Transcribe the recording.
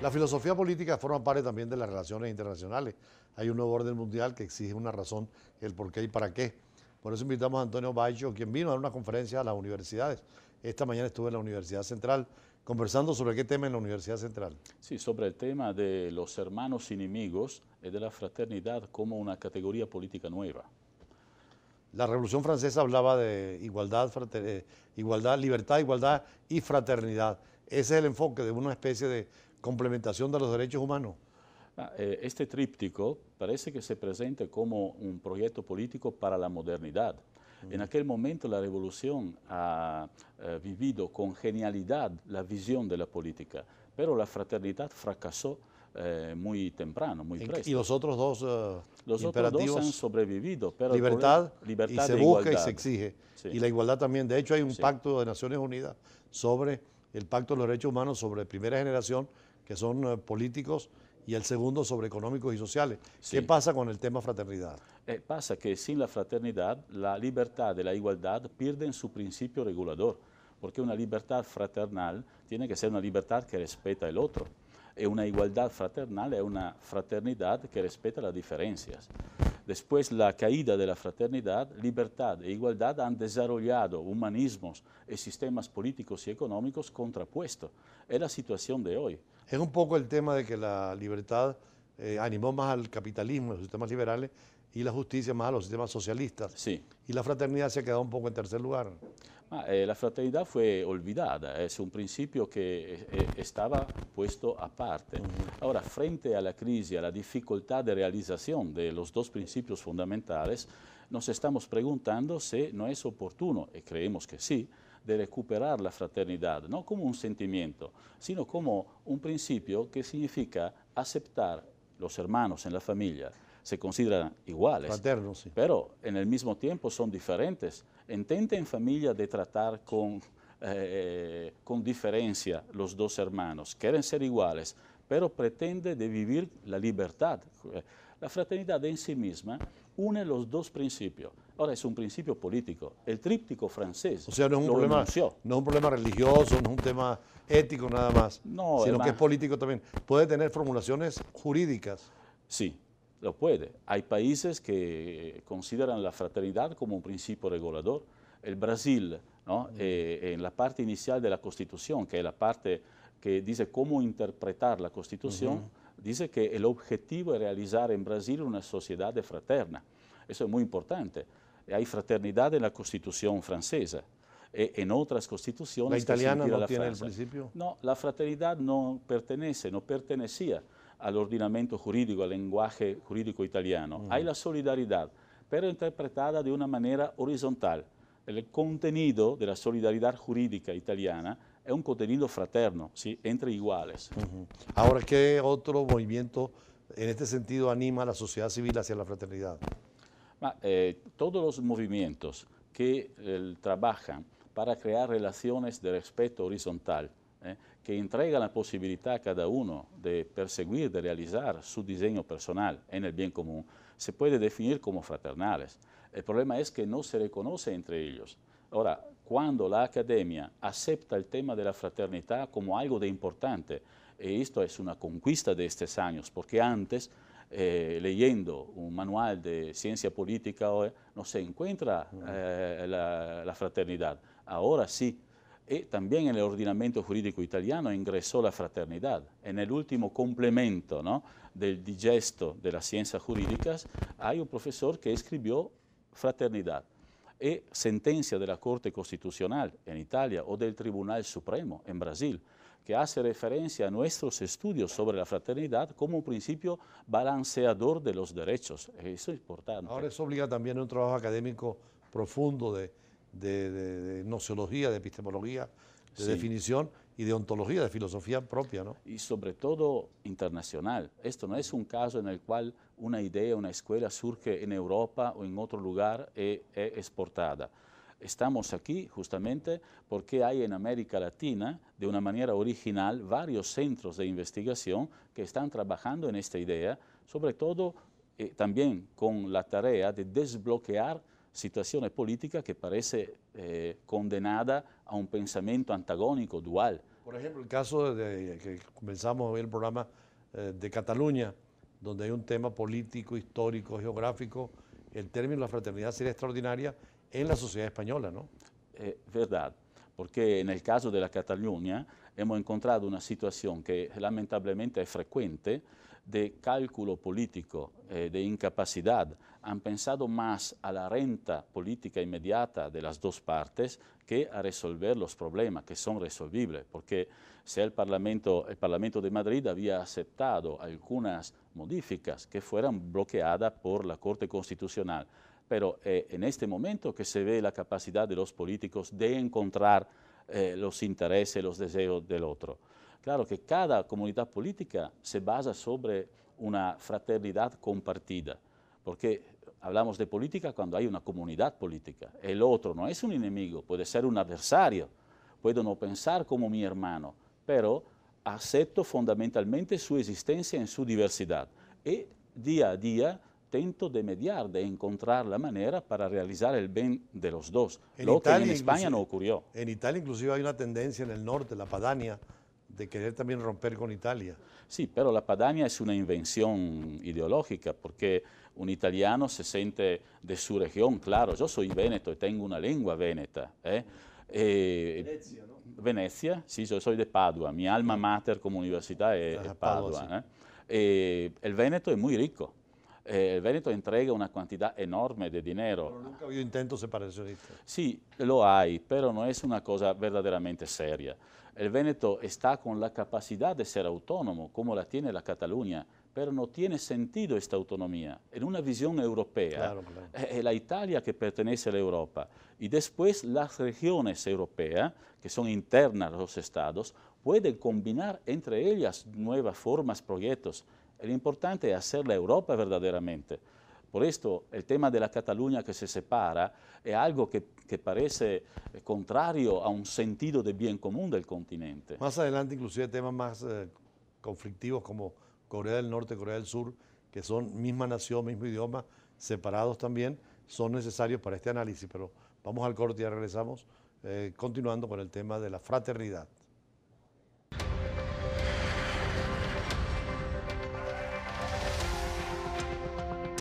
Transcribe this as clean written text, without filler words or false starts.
La filosofía política forma parte también de las relaciones internacionales. Hay un nuevo orden mundial que exige una razón, el por qué y para qué. Por eso invitamos a Antonio Baicho, quien vino a dar una conferencia a las universidades. Esta mañana estuve en la Universidad Central conversando sobre qué tema en la Universidad Central. Sí, sobre el tema de los hermanos enemigos y de la fraternidad como una categoría política nueva. La Revolución Francesa hablaba de igualdad, igualdad, libertad, igualdad y fraternidad. Ese es el enfoque de una especie de complementación de los derechos humanos. Este tríptico parece que se presenta como un proyecto político para la modernidad. En aquel momento la revolución ha vivido con genialidad la visión de la política, pero la fraternidad fracasó muy temprano, muy presto. Y los otros dos Los otros dos imperativos, han sobrevivido, pero libertad, libertad y se e busca y igualdad. se exige. Sí. Y la igualdad también. De hecho, hay un Sí. pacto de Naciones Unidas sobre el Pacto de los Derechos Humanos sobre primera generación, que son políticos, y el segundo sobre económicos y sociales. Sí. ¿Qué pasa con el tema fraternidad? Pasa que sin la fraternidad, la libertad y la igualdad pierden su principio regulador, porque una libertad fraternal tiene que ser una libertad que respeta al otro, y una igualdad fraternal es una fraternidad que respeta las diferencias. Después la caída de la fraternidad, libertad e igualdad han desarrollado humanismos y sistemas políticos y económicos contrapuestos. Es la situación de hoy. Es un poco el tema de que la libertad animó más al capitalismo, los sistemas liberales, y la justicia más a los sistemas socialistas. Sí. Y la fraternidad se ha quedado un poco en tercer lugar. La fraternidad fue olvidada, es un principio que estaba puesto aparte. Ahora, frente a la crisis, a la dificultad de realización de los dos principios fundamentales, nos estamos preguntando si no es oportuno, y creemos que sí, de recuperar la fraternidad, no como un sentimiento, sino como un principio que significa aceptar los hermanos en la familia, se consideran iguales, Fraternos, sí. pero en el mismo tiempo son diferentes. Intenta en familia de tratar con diferencia los dos hermanos, quieren ser iguales, pero pretende de vivir la libertad. La fraternidad en sí misma une los dos principios. Ahora es un principio político. El tríptico francés O sea, no es un lo problema, renunció. no es un problema religioso, no es un tema ético nada más, No, sino que es hermano. político también. Puede tener formulaciones jurídicas. Sí, lo puede. Hay países que consideran la fraternidad como un principio regulador. El Brasil, ¿no? En la parte inicial de la Constitución, que es la parte que dice cómo interpretar la Constitución, dice que el objetivo es realizar en Brasil una sociedad fraterna. Eso es muy importante. Hay fraternidad en la Constitución francesa. En otras constituciones ¿La italiana que se no tiene el Francia. principio? No, la fraternidad no pertenecía al ordenamiento jurídico, al lenguaje jurídico italiano. Hay la solidaridad, pero interpretada de una manera horizontal. El contenido de la solidaridad jurídica italiana es un contenido fraterno, ¿sí? Entre iguales. Ahora, ¿qué otro movimiento en este sentido anima a la sociedad civil hacia la fraternidad? Todos los movimientos que trabajan para crear relaciones de respeto horizontal, que entregan la posibilidad a cada uno de perseguir, de realizar su diseño personal en el bien común, se puede definir como fraternales. El problema es que no se reconoce entre ellos. Ahora, cuando la academia acepta el tema de la fraternidad como algo de importante, y esto es una conquista de estos años, porque antes, leyendo un manual de ciencia política, no se encuentra la fraternidad. Ahora sí. Y también en el ordenamiento jurídico italiano ingresó la fraternidad. En el último complemento, ¿no?, del digesto de las ciencias jurídicas, hay un profesor que escribió fraternidad. Y sentencia de la Corte Constitucional en Italia o del Tribunal Supremo en Brasil, que hace referencia a nuestros estudios sobre la fraternidad como un principio balanceador de los derechos. Eso es importante. Ahora eso obliga también a un trabajo académico profundo de nociología, de epistemología, de Sí. definición y de ontología, de filosofía propia, ¿no? Y sobre todo internacional. Esto no es un caso en el cual una idea, una escuela surge en Europa o en otro lugar y es exportada. Estamos aquí justamente porque hay en América Latina, de una manera original, varios centros de investigación que están trabajando en esta idea, sobre todo también con la tarea de desbloquear situaciones políticas que parece condenada a un pensamiento antagónico, dual. Por ejemplo, el caso que comenzamos hoy el programa de Cataluña, donde hay un tema político, histórico, geográfico, el término de la fraternidad sería extraordinaria en la sociedad española, ¿no? Verdad, porque en el caso de la Cataluña hemos encontrado una situación que lamentablemente es frecuente de cálculo político, de incapacidad. Han pensado más a la renta política inmediata de las dos partes que a resolver los problemas que son resolvibles, porque si el Parlamento de Madrid había aceptado algunas modificas que fueran bloqueadas por la Corte Constitucional, pero en este momento que se ve la capacidad de los políticos de encontrar los intereses, los deseos del otro. Claro que cada comunidad política se basa sobre una fraternidad compartida, porque hablamos de política cuando hay una comunidad política. El otro no es un enemigo, puede ser un adversario, puedo no pensar como mi hermano, pero acepto fundamentalmente su existencia en su diversidad. Y día a día tento de mediar, de encontrar la manera para realizar el bien de los dos, lo que en España no ocurrió. En Italia inclusive hay una tendencia en el norte, la Padania, de querer también romper con Italia. Sí, pero la Padania es una invención ideológica, porque un italiano se siente de su región, claro, yo soy véneto y tengo una lengua véneta. Venecia, ¿no? Venecia, sí, yo soy de Padua, mi alma mater como universidad es Padua. El Véneto es muy rico. El Véneto entrega una cantidad enorme de dinero. Pero nunca ha habido intentos separacionistas. Sí, lo hay, pero no es una cosa verdaderamente seria. El Véneto está con la capacidad de ser autónomo, como la tiene la Cataluña, pero no tiene sentido esta autonomía. En una visión europea, es la Italia que pertenece a la Europa. Y después las regiones europeas, que son internas a los estados, pueden combinar entre ellas nuevas formas, proyectos. Lo importante es hacer la Europa verdaderamente. Por esto, el tema de la Cataluña que se separa es algo que parece contrario a un sentido de bien común del continente. Más adelante, inclusive temas más conflictivos como Corea del Norte, Corea del Sur, que son misma nación, mismo idioma, separados también, son necesarios para este análisis. Pero vamos al corte y ya regresamos, continuando con el tema de la fraternidad.